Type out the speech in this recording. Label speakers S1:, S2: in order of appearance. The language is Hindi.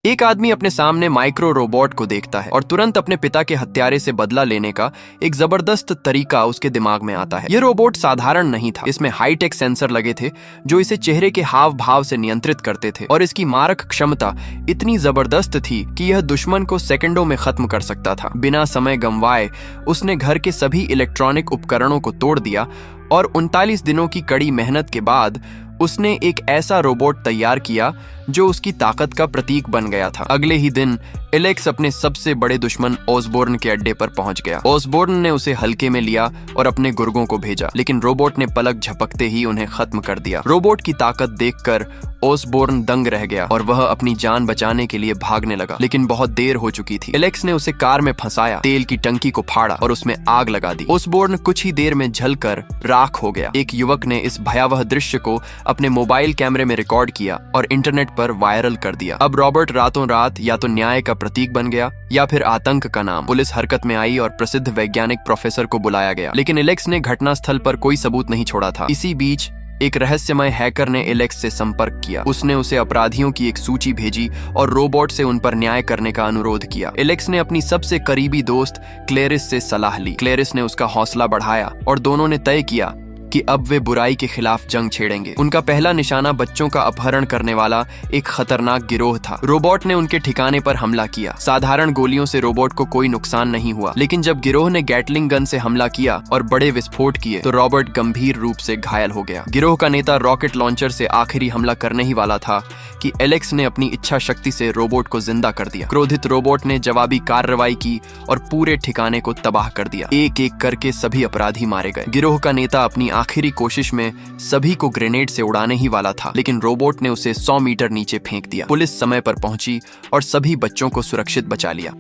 S1: एक आदमी अपने सामने माइक्रो रोबोट को देखता है और तुरंत अपने पिता के हत्यारे से बदला लेने का एक जबरदस्त तरीका उसके दिमाग में आता है। यह रोबोट साधारण नहीं था। इसमें हाईटेक सेंसर लगे थे जो इसे चेहरे के हाव भाव से नियंत्रित करते थे और इसकी मारक क्षमता इतनी जबरदस्त थी कि यह दुश्मन को सेकंडों में खत्म कर सकता था। बिना समय गंवाए उसने घर के सभी इलेक्ट्रॉनिक उपकरणों को तोड़ दिया और 39 दिनों की कड़ी मेहनत के बाद उसने एक ऐसा रोबोट तैयार किया जो उसकी ताकत का प्रतीक बन गया था। अगले ही दिन एलेक्स अपने सबसे बड़े दुश्मन ओसबोर्न के अड्डे पर पहुंच गया। ओसबोर्न ने उसे हल्के में लिया और अपने गुर्गों को भेजा, लेकिन रोबोट ने पलक झपकते ही उन्हें खत्म कर दिया। रोबोट की ताकत देखकर ओसबोर्न दंग रह गया और वह अपनी जान बचाने के लिए भागने लगा, लेकिन बहुत देर हो चुकी थी। एलेक्स ने उसे कार में फंसाया, तेल की टंकी को फाड़ा और उसमें आग लगा दी। ओसबोर्न कुछ ही देर में जलकर राख हो गया। एक युवक ने इस भयावह दृश्य को अपने मोबाइल कैमरे में रिकॉर्ड किया और इंटरनेट पर वायरल कर दिया। अब रॉबर्ट रातों रात या तो न्याय का प्रतीक बन गया या फिर आतंक का नाम। पुलिस हरकत में आई और प्रसिद्ध वैज्ञानिक प्रोफेसर को बुलाया गया, लेकिन एलेक्स ने घटनास्थल पर कोई सबूत नहीं छोड़ा था। इसी बीच एक रहस्यमय हैकर ने एलेक्स से संपर्क किया। उसने उसे अपराधियों की एक सूची भेजी और रोबोट से उन पर न्याय करने का अनुरोध किया। एलेक्स ने अपनी सबसे करीबी दोस्त क्लेरिस से सलाह ली। क्लेरिस ने उसका हौसला बढ़ाया और दोनों ने तय किया कि अब वे बुराई के खिलाफ जंग छेड़ेंगे। उनका पहला निशाना बच्चों का अपहरण करने वाला एक खतरनाक गिरोह था। रोबोट ने उनके ठिकाने पर हमला किया। साधारण गोलियों से रोबोट को कोई नुकसान नहीं हुआ, लेकिन जब गिरोह ने गैटलिंग गन से हमला किया और बड़े विस्फोट किए तो रॉबर्ट गंभीर रूप से घायल हो गया। गिरोह का नेता रॉकेट लॉन्चर से आखिरी हमला करने ही वाला था कि एलेक्स ने अपनी इच्छा शक्ति से रोबोट को जिंदा कर दिया। क्रोधित रोबोट ने जवाबी कार्रवाई की और पूरे ठिकाने को तबाह कर दिया। एक एक करके सभी अपराधी मारे गए। गिरोह का नेता अपनी आखिरी कोशिश में सभी को ग्रेनेड से उड़ाने ही वाला था, लेकिन रोबोट ने उसे 100 मीटर नीचे फेंक दिया। पुलिस समय पर पहुंची और सभी बच्चों को सुरक्षित बचा लिया।